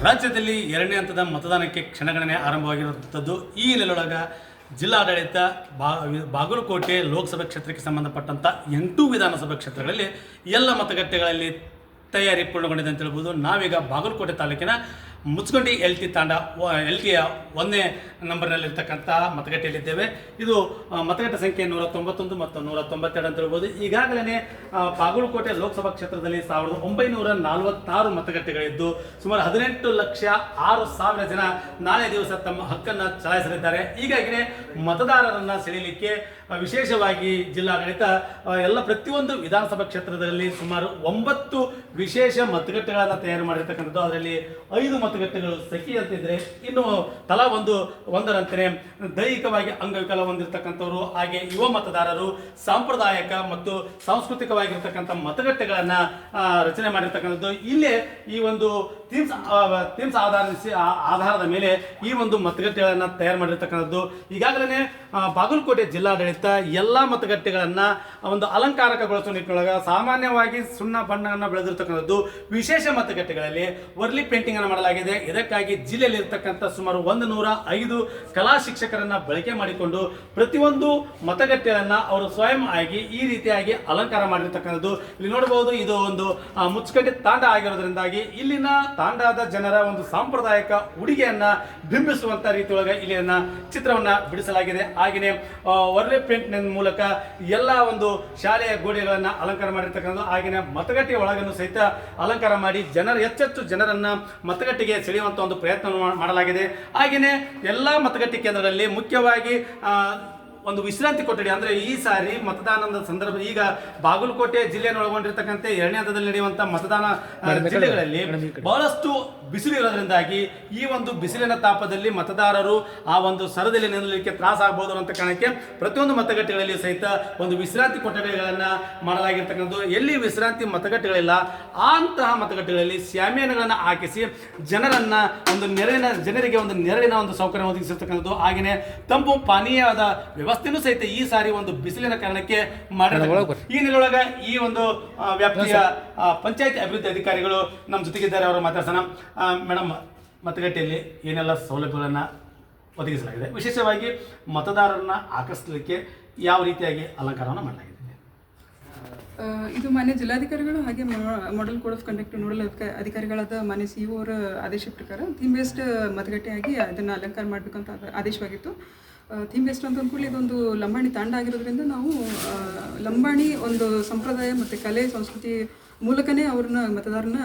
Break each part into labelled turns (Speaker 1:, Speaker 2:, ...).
Speaker 1: ರಾಜ್ಯದಲ್ಲಿ ಎರಡನೇ ಹಂತದ ಮತದಾನಕ್ಕೆ ಕ್ಷಣಗಣನೆ ಆರಂಭವಾಗಿರುವಂಥದ್ದು. ಈ ಹಿನ್ನೆಲೆಯೊಳಗೆ ಜಿಲ್ಲಾಡಳಿತ ಬಾಗಲಕೋಟೆ ಲೋಕಸಭಾ ಕ್ಷೇತ್ರಕ್ಕೆ ಸಂಬಂಧಪಟ್ಟಂಥ 8 ವಿಧಾನಸಭಾ ಕ್ಷೇತ್ರಗಳಲ್ಲಿ ಎಲ್ಲ ಮತಗಟ್ಟೆಗಳಲ್ಲಿ ತಯಾರಿ ಪೂರ್ಣಗೊಂಡಿದೆ ಅಂತ ಹೇಳ್ಬೋದು. ನಾವೀಗ ಬಾಗಲಕೋಟೆ ತಾಲೂಕಿನ ಮುಚ್ಕೊಂಡಿ LT ತಾಂಡ LTಯ 1ನೇ ನಂಬರ್ನಲ್ಲಿರ್ತಕ್ಕಂಥ ಮತಗಟ್ಟೆಯಲ್ಲಿದ್ದೇವೆ. ಇದು ಮತಗಟ್ಟೆ ಸಂಖ್ಯೆ 191 ಮತ್ತು 192 ಅಂತ ಹೇಳ್ಬೋದು. ಈಗಾಗಲೇ ಬಾಗಲಕೋಟೆ ಲೋಕಸಭಾ ಕ್ಷೇತ್ರದಲ್ಲಿ 1946 ಮತಗಟ್ಟೆಗಳಿದ್ದು ಸುಮಾರು 18,06,000 ಜನ ನಾಳೆ ದಿವಸ ತಮ್ಮ ಹಕ್ಕನ್ನು ಚಲಾಯಿಸಲಿದ್ದಾರೆ. ಹೀಗಾಗಿಯೇ ಮತದಾರರನ್ನು ಸೆಳೆಯಲಿಕ್ಕೆ ವಿಶೇಷವಾಗಿ ಜಿಲ್ಲಾಡಳಿತ ಪ್ರತಿಯೊಂದು ವಿಧಾನಸಭಾ ಕ್ಷೇತ್ರದಲ್ಲಿ ಸುಮಾರು 9 ವಿಶೇಷ ಮತಗಟ್ಟೆಗಳನ್ನು ತಯಾರು ಮಾಡಿರ್ತಕ್ಕಂಥದ್ದು. ಅದರಲ್ಲಿ 5 ಮತಗಟ್ಟೆಗಳು ಸಖಿ ಅಂತಿದ್ರೆ, ಇನ್ನು ತಲಾ ಒಂದರಂತೆ ದೈಹಿಕವಾಗಿ ಅಂಗವಿಕಲ ಹೊಂದಿರತಕ್ಕಂಥವ್ರು, ಹಾಗೆ ಯುವ ಮತದಾರರು, ಸಾಂಪ್ರದಾಯಿಕ ಮತ್ತು ಸಾಂಸ್ಕೃತಿಕವಾಗಿರ್ತಕ್ಕಂಥ ಮತಗಟ್ಟೆಗಳನ್ನು ರಚನೆ ಮಾಡಿರ್ತಕ್ಕಂಥದ್ದು. ಇಲ್ಲೇ ಈ ಒಂದು ಥೀಮ್ಸ್ ಆಧಾರದ ಮೇಲೆ ಈ ಒಂದು ಮತಗಟ್ಟೆಗಳನ್ನು ತಯಾರು ಮಾಡಿರ್ತಕ್ಕಂಥದ್ದು. ಈಗಾಗಲೇ ಬಾಗಲಕೋಟೆ ಜಿಲ್ಲಾಡಳಿತ ಎಲ್ಲ ಮತಗಟ್ಟೆಗಳನ್ನು ಒಂದು ಅಲಂಕಾರಕಗೊಳಿಸುವ ನಿಟ್ಟಿನೊಳಗೆ ಸಾಮಾನ್ಯವಾಗಿ ಸುಣ್ಣ ಬಣ್ಣವನ್ನು ಬೆಳೆದಿರ್ತಕ್ಕಂಥದ್ದು. ವಿಶೇಷ ಮತಗಟ್ಟೆಗಳಲ್ಲಿ ವರ್ಲಿ ಪೇಂಟಿಂಗ್ ಅನ್ನು ಮಾಡಲಾಗಿದೆ. ಇದಕ್ಕಾಗಿ ಜಿಲ್ಲೆಯಲ್ಲಿ ಇರತಕ್ಕಂಥ ಸುಮಾರು 105 ಕಲಾ ಶಿಕ್ಷಕರನ್ನು ಬಳಕೆ ಮಾಡಿಕೊಂಡು ಪ್ರತಿಯೊಂದು ಮತಗಟ್ಟೆಗಳನ್ನು ಅವರು ಸ್ವಯಂ ಆಗಿ ಈ ರೀತಿಯಾಗಿ ಅಲಂಕಾರ ಮಾಡಿರ್ತಕ್ಕಂಥದ್ದು. ಇಲ್ಲಿ ನೋಡಬಹುದು, ಇದು ಒಂದು ಮುಚ್ಚಕಟ್ಟೆ ತಾಂಡ ಆಗಿರೋದ್ರಿಂದಾಗಿ ಇಲ್ಲಿನ ತಾಂಡದ ಜನರ ಒಂದು ಸಾಂಪ್ರದಾಯಿಕ ಉಡುಗೆಯನ್ನ ಬಿಂಬಿಸುವಂತ ರೀತಿಯೊಳಗೆ ಇಲ್ಲಿನ ಚಿತ್ರವನ್ನ ಬಿಡಿಸಲಾಗಿದೆ. ಹಾಗೆಯೇ ವರ್ಲೆ ಪೇಂಟ್ ಮೂಲಕ ಎಲ್ಲ ಒಂದು ಶಾಲೆಯ ಗೋಡೆಗಳನ್ನ ಅಲಂಕಾರ ಮಾಡಿರ್ತಕ್ಕಂಥದ್ದು. ಹಾಗೆಯೇ ಮತಗಟ್ಟೆಯ ಒಳಗನ್ನು ಸಹಿತ ಅಲಂಕಾರ ಮಾಡಿ ಹೆಚ್ಚೆಚ್ಚು ಜನರನ್ನ ಮತಗಟ್ಟೆಗೆ ಸೆಳೆಯುವಂತ ಒಂದು ಪ್ರಯತ್ನ ಮಾಡಲಾಗಿದೆ. ಹಾಗೆಯೇ ಎಲ್ಲ ಮತಗಟ್ಟೆ ಕೇಂದ್ರದಲ್ಲಿ ಮುಖ್ಯವಾಗಿ ಒಂದು ವಿಶ್ರಾಂತಿ ಕೊಠಡಿ, ಅಂದರೆ ಈ ಸಾರಿ ಮತದಾನದ ಸಂದರ್ಭ ಈಗ ಬಾಗಲಕೋಟೆ ಜಿಲ್ಲೆಯನ್ನು ಒಳಗೊಂಡಿರ್ತಕ್ಕಂಥ 2ನೇ ಹಂತದಲ್ಲಿ ನಡೆಯುವಂಥ ಮತದಾನ ಜಿಲ್ಲೆಗಳಲ್ಲಿ ಬಹಳಷ್ಟು ಬಿಸಿಲು ಇರೋದ್ರಿಂದಾಗಿ ಈ ಒಂದು ಬಿಸಿಲಿನ ತಾಪದಲ್ಲಿ ಮತದಾರರು ಆ ಒಂದು ಸರದಲ್ಲಿ ನಿಲ್ಲಲಿಕ್ಕೆ ತ್ರಾಸ ಆಗಬಹುದು ಅಂತ ಕಾರಣಕ್ಕೆ ಪ್ರತಿಯೊಂದು ಮತಗಟ್ಟೆಗಳಲ್ಲಿ ಸಹಿತ ಒಂದು ವಿಶ್ರಾಂತಿ ಕೊಠಡಿಗಳನ್ನು ಮಾಡಲಾಗಿರ್ತಕ್ಕಂಥದ್ದು. ಎಲ್ಲಿ ವಿಶ್ರಾಂತಿ ಮತಗಟ್ಟೆಗಳಿಲ್ಲ ಅಂತಹ ಮತಗಟ್ಟೆಗಳಲ್ಲಿ ಶಾಮಿಯಾನಗಳನ್ನು ಹಾಕಿಸಿ ಜನರಿಗೆ ಒಂದು ನೆರಳಿನ ಒಂದು ಸೌಕರ್ಯ ಒದಗಿಸಿರ್ತಕ್ಕಂಥದ್ದು. ಹಾಗೆಯೇ ತಂಪು ಪಾನೀಯದ ವ್ಯವಸ್ಥೆನೂ ಸಹಿತ ಈ ಸಾರಿ ಒಂದು ಬಿಸಿಲಿನ ಕಾರಣಕ್ಕೆ ಮಾಡಿದ್ದಾರೆ. ಈ ನಿಲೊಳಗೆ ಈ ಒಂದು ವ್ಯಾಪ್ತಿಯ ಪಂಚಾಯತ್ ಅಭಿವೃದ್ಧಿ ಅಧಿಕಾರಿಗಳು ನಮ್ಮ ಜೊತೆಗಿದ್ದಾರೆ. ಅವರು ಮಾತಾಡ್ಸೋಣ. ಮೇಡಮ್, ಮತಗಟ್ಟೆಯಲ್ಲಿ ಏನೆಲ್ಲ ಸೌಲಭ್ಯಗಳನ್ನು ಒದಗಿಸಲಾಗಿದೆ, ವಿಶೇಷವಾಗಿ ಮತದಾರರನ್ನ ಆಕರ್ಷಿಸಲಿಕ್ಕೆ ಯಾವ ರೀತಿಯಾಗಿ ಅಲಂಕಾರವನ್ನು ಮಾಡಲಾಗಿದೆ?
Speaker 2: ಇದು ಮಾನ್ಯ ಜಿಲ್ಲಾಧಿಕಾರಿಗಳು ಹಾಗೆ model code of conduct nodal ಅಧಿಕಾರಿಗಳಾದ ಮಾನ್ಯ CEO ಅವರ ಆದೇಶ ಪ್ರಕಾರ ಥೀಮ್ ಬೇಸ್ಡ್ ಮತಗಟ್ಟೆಯಾಗಿ ಅದನ್ನು ಅಲಂಕಾರ ಮಾಡಬೇಕಂತ ಆದೇಶವಾಗಿತ್ತು. ಥೀಮ್ ಬೇಸ್ಡ್ ಅಂತ ಅಂದ್ಕೊಳ್ಳಿ, ಇದೊಂದು ಲಂಬಾಣಿ ತಾಂಡ ಆಗಿರೋದ್ರಿಂದ ನಾವು ಲಂಬಾಣಿ ಒಂದು ಸಂಪ್ರದಾಯ ಮತ್ತು ಕಲೆ ಸಂಸ್ಕೃತಿ ಮೂಲಕನೇ ಮತದಾರನ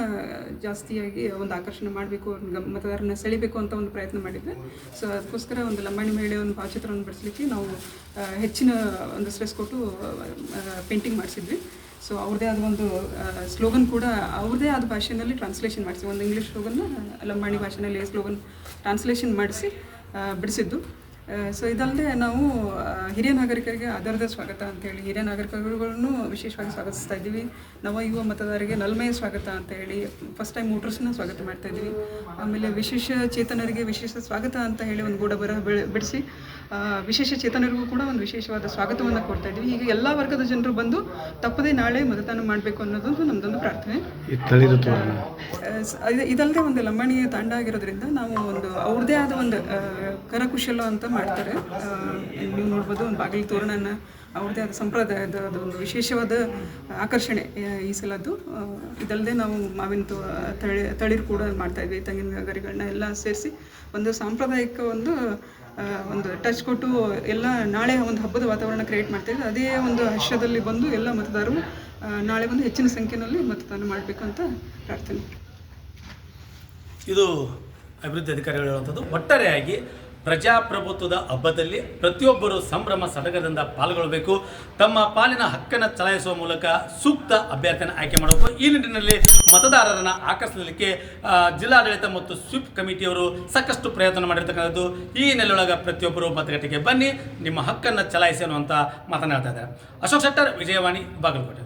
Speaker 2: ಜಾಸ್ತಿಯಾಗಿ ಒಂದು ಆಕರ್ಷಣೆ ಮಾಡಬೇಕು, ಮತದಾರನ ಸೆಳಿಬೇಕು ಅಂತ ಒಂದು ಪ್ರಯತ್ನ ಮಾಡಿದ್ದೆ. ಸೊ ಅದಕ್ಕೋಸ್ಕರ ಒಂದು ಲಂಬಾಣಿ ಮಹಿಳೆಯ ಒಂದು ಭಾವಚಿತ್ರವನ್ನು ಬಿಡಿಸ್ಲಿಕ್ಕೆ ನಾವು ಹೆಚ್ಚಿನ ಒಂದು ಸ್ಟ್ರೆಸ್ ಕೊಟ್ಟು ಪೇಂಟಿಂಗ್ ಮಾಡಿಸಿದ್ವಿ. ಸೊ ಅವ್ರದ್ದೇ ಆದ ಒಂದು ಸ್ಲೋಗನ್ ಕೂಡ ಅವ್ರದ್ದೇ ಆದ ಭಾಷೆಯಲ್ಲಿ ಟ್ರಾನ್ಸ್ಲೇಷನ್ ಮಾಡಿಸಿ, ಒಂದು ಇಂಗ್ಲೀಷ್ ಸ್ಲೋಗನ್ನ ಲಂಬಾಣಿ ಭಾಷೆಯಲ್ಲಿ ಸ್ಲೋಗನ್ ಟ್ರಾನ್ಸ್ಲೇಷನ್ ಮಾಡಿಸಿ ಬಿಡಿಸಿದ್ದು. ಸೊ ಇದಲ್ಲದೆ ನಾವು ಹಿರಿಯ ನಾಗರಿಕರಿಗೆ ಆಧಾರದ ಸ್ವಾಗತ ಅಂತೇಳಿ ಹಿರಿಯ ನಾಗರಿಕರುಗಳನ್ನು ವಿಶೇಷವಾಗಿ ಸ್ವಾಗತಿಸ್ತಾ ಇದ್ದೀವಿ. ನವ ಯುವ ಮತದಾರರಿಗೆ ನಲ್ಮೆಯ ಸ್ವಾಗತ ಅಂತ ಹೇಳಿ ಫಸ್ಟ್ ಟೈಮ್ ವೋಟರ್ಸ್ನ ಸ್ವಾಗತ ಮಾಡ್ತಾ ಇದ್ದೀವಿ. ಆಮೇಲೆ ವಿಶೇಷ ಚೇತನರಿಗೆ ವಿಶೇಷ ಸ್ವಾಗತ ಅಂತ ಹೇಳಿ ಒಂದು ಗೂಢ ಬರಹ ಬಿಡಿಸಿ ವಿಶೇಷ ಚೇತನರಿಗೂ ಕೂಡ ಒಂದು ವಿಶೇಷವಾದ ಸ್ವಾಗತವನ್ನು ಕೊಡ್ತಾ ಇದ್ದೀವಿ. ಈಗ ಎಲ್ಲ ವರ್ಗದ ಜನರು ಬಂದು ತಪ್ಪದೇ ನಾಳೆ ಮತದಾನ ಮಾಡಬೇಕು ಅನ್ನೋದೊಂದು ನಮ್ಮದೊಂದು ಪ್ರಾರ್ಥನೆ. ಇದಲ್ಲದೆ ಒಂದು ಲಂಬಾಣಿ ತಾಂಡ ಆಗಿರೋದ್ರಿಂದ ನಾವು ಒಂದು ಅವ್ರದ್ದೇ ಆದ ಒಂದು ಕರಕುಶಲ ಅಂತ ಮಾಡ್ತಾರೆ. ನೀವು ನೋಡ್ಬೋದು, ಒಂದು ಬಾಗಿಲು ತೋರಣನ ಅವ್ರದ್ದೇ ಆದ ಸಂಪ್ರದಾಯದ ಒಂದು ವಿಶೇಷವಾದ ಆಕರ್ಷಣೆ ಈ ಸಲದ್ದು. ಇದಲ್ಲದೆ ನಾವು ಮಾವಿನ ತಳಿರು ಕೂಡ ಮಾಡ್ತಾಯಿದ್ವಿ. ತೆಂಗಿನ ಗರಿಗಳನ್ನ ಎಲ್ಲ ಸೇರಿಸಿ ಒಂದು ಸಾಂಪ್ರದಾಯಿಕ ಒಂದು ಟಚ್ ಕೊಟ್ಟು ಎಲ್ಲ ನಾಳೆ ಒಂದು ಹಬ್ಬದ ವಾತಾವರಣ ಕ್ರಿಯೇಟ್ ಮಾಡ್ತಾಯಿದ್ವಿ. ಅದೇ ಒಂದು ಹರ್ಷದಲ್ಲಿ ಬಂದು ಎಲ್ಲ ಮತದಾರರು ನಾಳೆ ಒಂದು ಹೆಚ್ಚಿನ ಸಂಖ್ಯೆಯಲ್ಲಿ ಮತದಾನ ಮಾಡಬೇಕು ಅಂತ ಪ್ರಾರ್ಥನೆ.
Speaker 1: ಇದು ಅಭಿವೃದ್ಧಿ ಅಧಿಕಾರಿಗಳು ಹೇಳುವಂಥದ್ದು. ಒಟ್ಟಾರೆಯಾಗಿ ಪ್ರಜಾಪ್ರಭುತ್ವದ ಹಬ್ಬದಲ್ಲಿ ಪ್ರತಿಯೊಬ್ಬರು ಸಂಭ್ರಮ ಸಡಗರದಿಂದ ಪಾಲ್ಗೊಳ್ಳಬೇಕು, ತಮ್ಮ ಪಾಲಿನ ಹಕ್ಕನ್ನು ಚಲಾಯಿಸುವ ಮೂಲಕ ಸೂಕ್ತ ಅಭ್ಯರ್ಥಿಯನ್ನು ಆಯ್ಕೆ ಮಾಡಬೇಕು. ಈ ನಿಟ್ಟಿನಲ್ಲಿ ಮತದಾರರನ್ನು ಆಕರ್ಷಿಸಲಿಕ್ಕೆ ಜಿಲ್ಲಾಡಳಿತ ಮತ್ತು ಸ್ವೀಪ್ ಕಮಿಟಿಯವರು ಸಾಕಷ್ಟು ಪ್ರಯತ್ನ ಮಾಡಿರ್ತಕ್ಕಂಥದ್ದು. ಈ ನೆಲೆಯೊಳಗೆ ಪ್ರತಿಯೊಬ್ಬರು ಮತಗಟ್ಟೆಗೆ ಬನ್ನಿ, ನಿಮ್ಮ ಹಕ್ಕನ್ನು ಚಲಾಯಿಸಿ ಅನ್ನುವಂಥ ಮಾತನಾಡ್ತಾ ಇದ್ದಾರೆ. ಅಶೋಕ್ ಶೆಟ್ಟರ್, ವಿಜಯವಾಣಿ, ಬಾಗಲಕೋಟೆ.